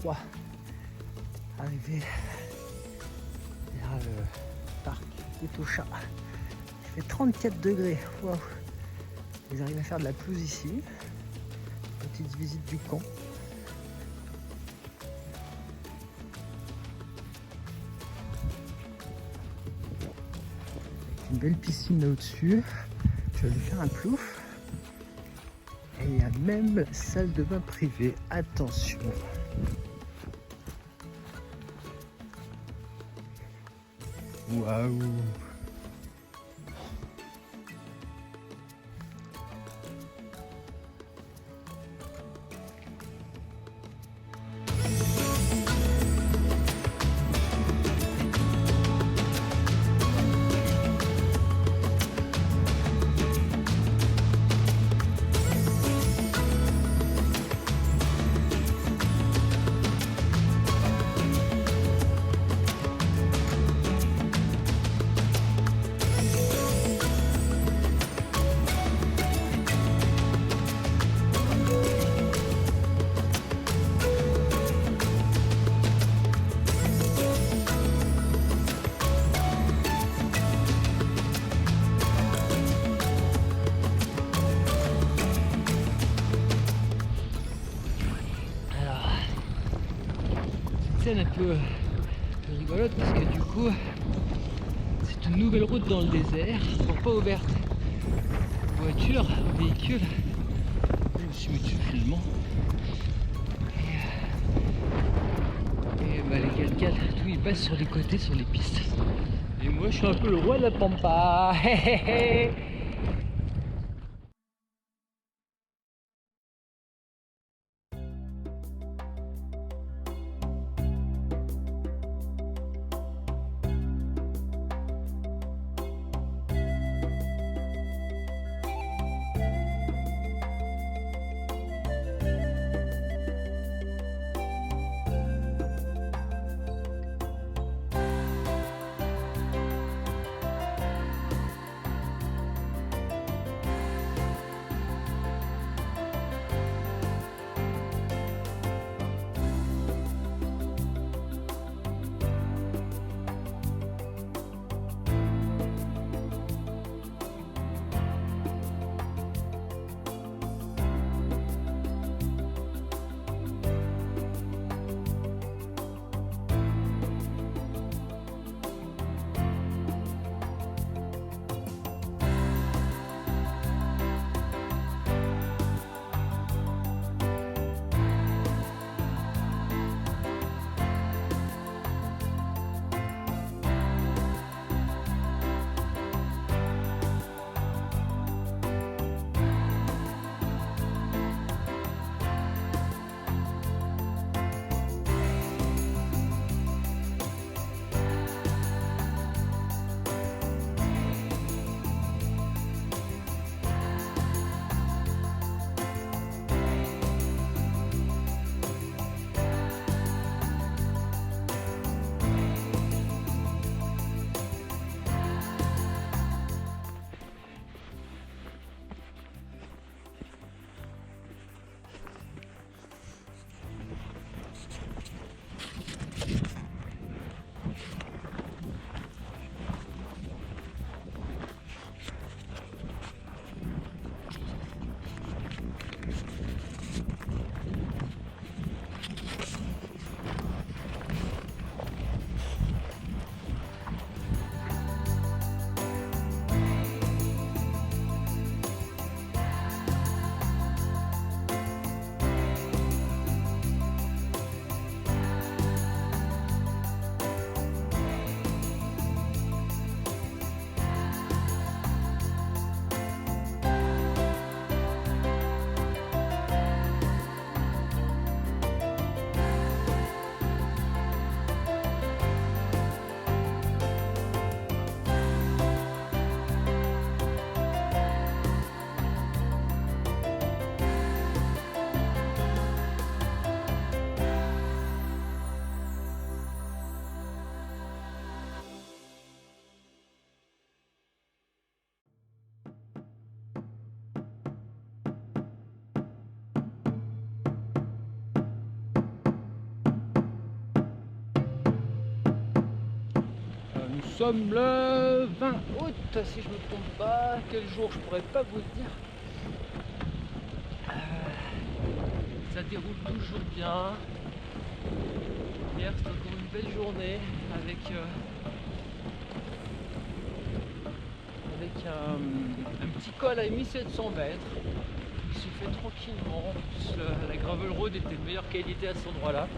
froid. Arrivé vers le parc des Tochas. Il fait 34 degrés. Waouh. Ils arrivent à faire de la pelouse ici. Petite visite du camp. Avec une belle piscine là au-dessus. Je vais aller faire un plouf. Et il y a même la salle de bain privée. Attention. Waouh. Scène un peu rigolote parce que du coup c'est une nouvelle route dans le désert, pas ouverte aux voitures, aux véhicules. Je me suis mis dessus finalement et les 4x4 tout ils passent sur les côtés, sur les pistes, et moi je suis un peu le roi de la pampa. Nous sommes le 20 août, si je ne me trompe pas. Quel jour, je pourrais pas vous le dire. Ça déroule toujours bien. Hier, c'était encore une belle journée avec un petit col à 1700 mètres. Il se fait tranquillement. En plus, la gravel road était de meilleure qualité à cet endroit-là.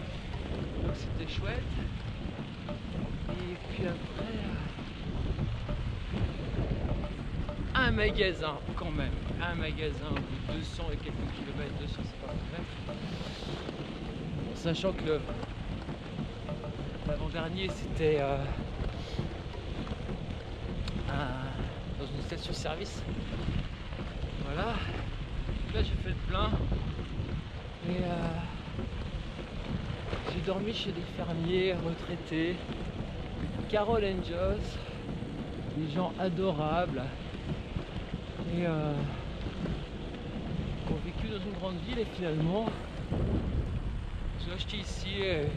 Donc c'était chouette. Et puis après, un magasin quand même. Un magasin au bout de 200 et quelques kilomètres. 200, c'est pas vrai. Sachant que l'avant-dernier, c'était dans une station-service. Voilà. Là, j'ai fait le plein. Et j'ai dormi chez des fermiers retraités. Carol and Joss. Des gens adorables. Et qui ont vécu dans une grande ville et finalement ils ont acheté ici et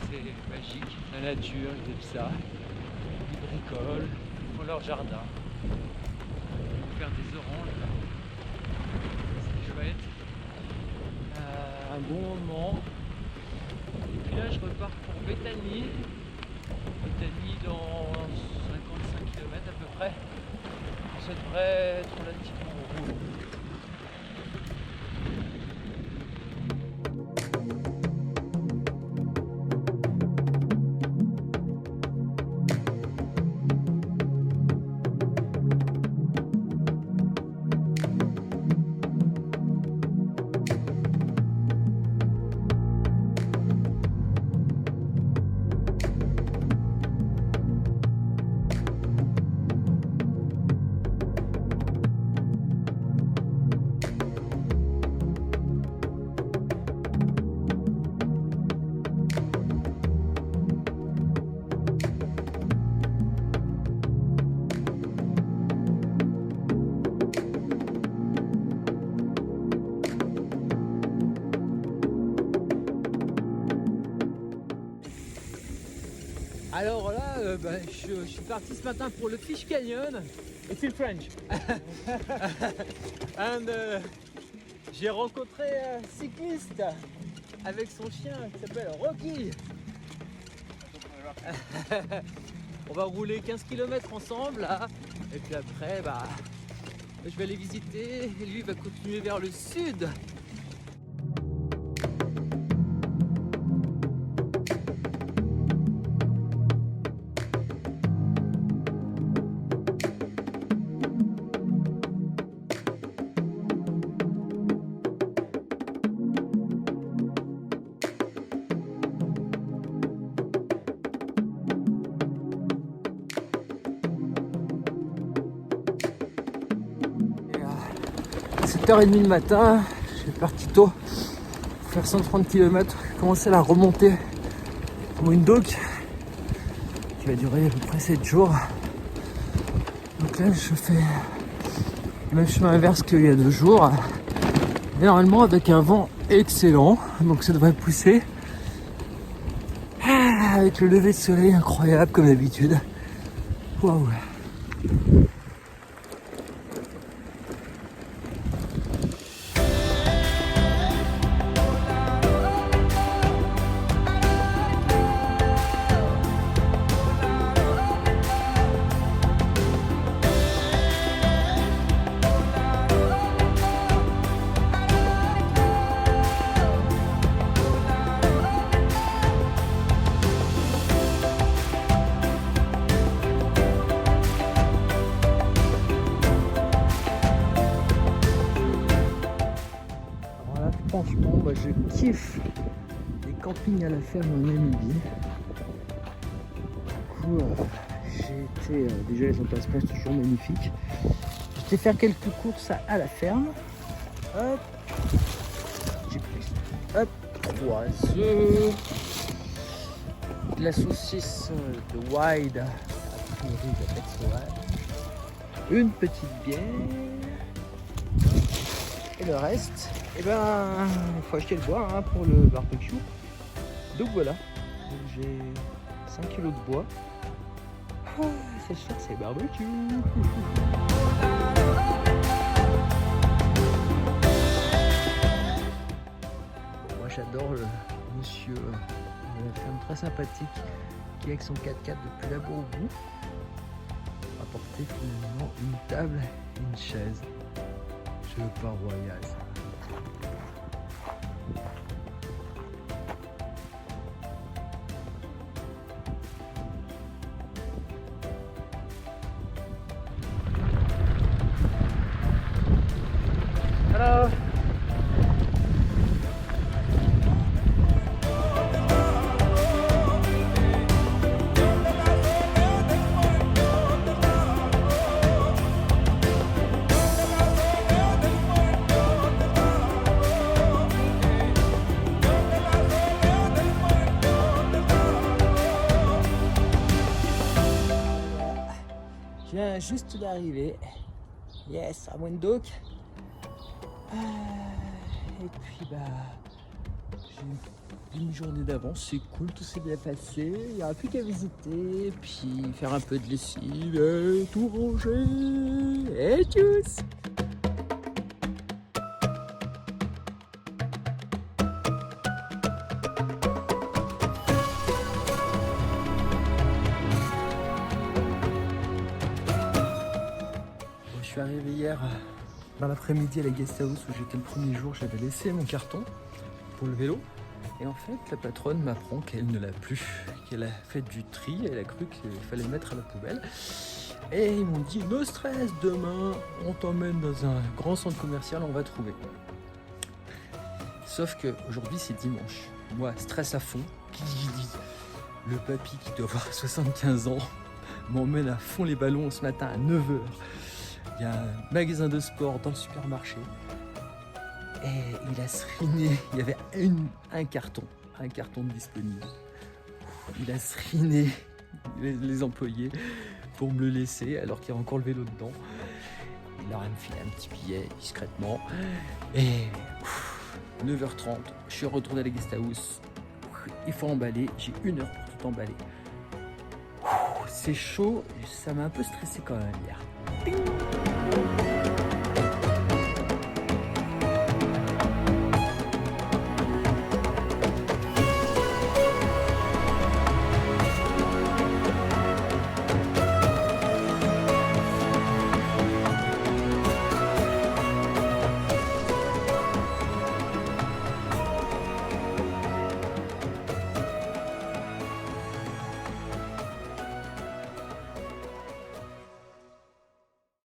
c'est magique, la nature, ils aiment ça, ils bricolent, ils font leur jardin, ils vont faire des oranges, c'est chouette, un bon moment. Et puis là je repars pour Bethany dans 55 km à peu près. Ça devrait être relativement roulant. Alors là, je suis parti ce matin pour le Fish Canyon. It's in French. And j'ai rencontré un cycliste avec son chien qui s'appelle Rocky. On va rouler 15 km ensemble là. Et puis après, je vais aller visiter. Et lui va continuer vers le sud. À 7h30 du matin, je suis parti tôt pour faire 130 km, commencer la remontée pour une dock qui va durer à peu près 7 jours. Donc là je fais le même chemin inverse qu'il y a 2 jours, mais normalement avec un vent excellent, donc ça devrait pousser avec le lever de soleil incroyable comme d'habitude. Waouh! Franchement, moi je kiffe les campings à la ferme en Namibie. Du coup, j'ai été. Déjà, les emplacements sont toujours magnifiques. J'ai été faire quelques courses à la ferme. Hop, j'ai pris. Hop, 3 œufs. De la saucisse de Wild. A priori, j'appelle ça Wild. Une petite bière. Et le reste, il faut acheter le bois pour le barbecue. Donc voilà, j'ai 5 kilos de bois. Oh, c'est sûr, c'est barbecue. Moi j'adore le monsieur, une femme très sympathique qui avec son 4x4 depuis là-bas au bout a apporté finalement une table et une chaise. Je veux pas royal ça. Hello. Je viens juste d'arriver. Yes, à Windhoek. Et puis j'ai une journée d'avance, c'est cool, tout s'est bien passé. Il n'y aura plus qu'à visiter, puis faire un peu de lessive, et tout ranger. Et tchuss! Je suis arrivé hier dans l'après-midi à la guest house où j'étais le premier jour. J'avais laissé mon carton pour le vélo et en fait la patronne m'apprend qu'elle ne l'a plus, qu'elle a fait du tri, elle a cru qu'il fallait le mettre à la poubelle et ils m'ont dit no stress, demain on t'emmène dans un grand centre commercial, on va trouver. Sauf que aujourd'hui c'est dimanche, moi stress à fond, le papy qui doit avoir 75 ans m'emmène à fond les ballons ce matin à 9h. Il y a un magasin de sport dans le supermarché et il a seriné, il y avait un carton de disponible. Il a seriné les employés pour me le laisser alors qu'il y a encore le vélo dedans. Il leur a filé un petit billet discrètement et 9h30, je suis retourné à la guest house. Il faut emballer, j'ai 1 heure pour tout emballer. C'est chaud, ça m'a un peu stressé quand même hier. Ding.